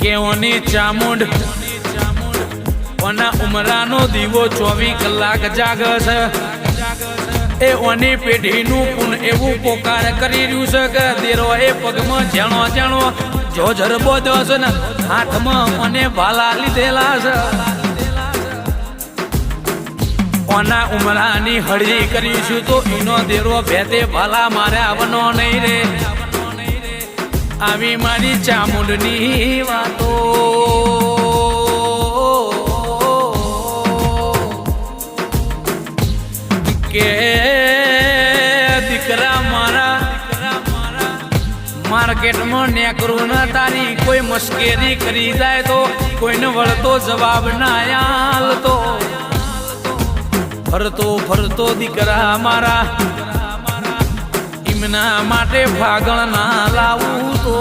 કેવોની ચામુંડ ઓના ઉમરાનો દીવો 24 કલાક જાગસ એ ઓની પેઢીનું પૂન એવું પોકાર કરી રહ્યું છે કે દેરો એ પગમાં જેણો જેણો જોજર બોધો છે ને હાથમાં અને ભાલા લીધેલા છે ઓના ઉમરાની હળી કરીશું તો એનો દેરો ભેદે ભાલા મારે આવનો નહીં રે આવી મારી ચામુંડની વાતો કે દીકરા મારા માર્કેટમાં નેકરું ના તારી કોઈ મશ્કરી કરી જાય તો કોઈને વળતો જવાબ ના આલતો ફરતો ફરતો દીકરા મારા એમના માટે ભાગણ ના લાવું તો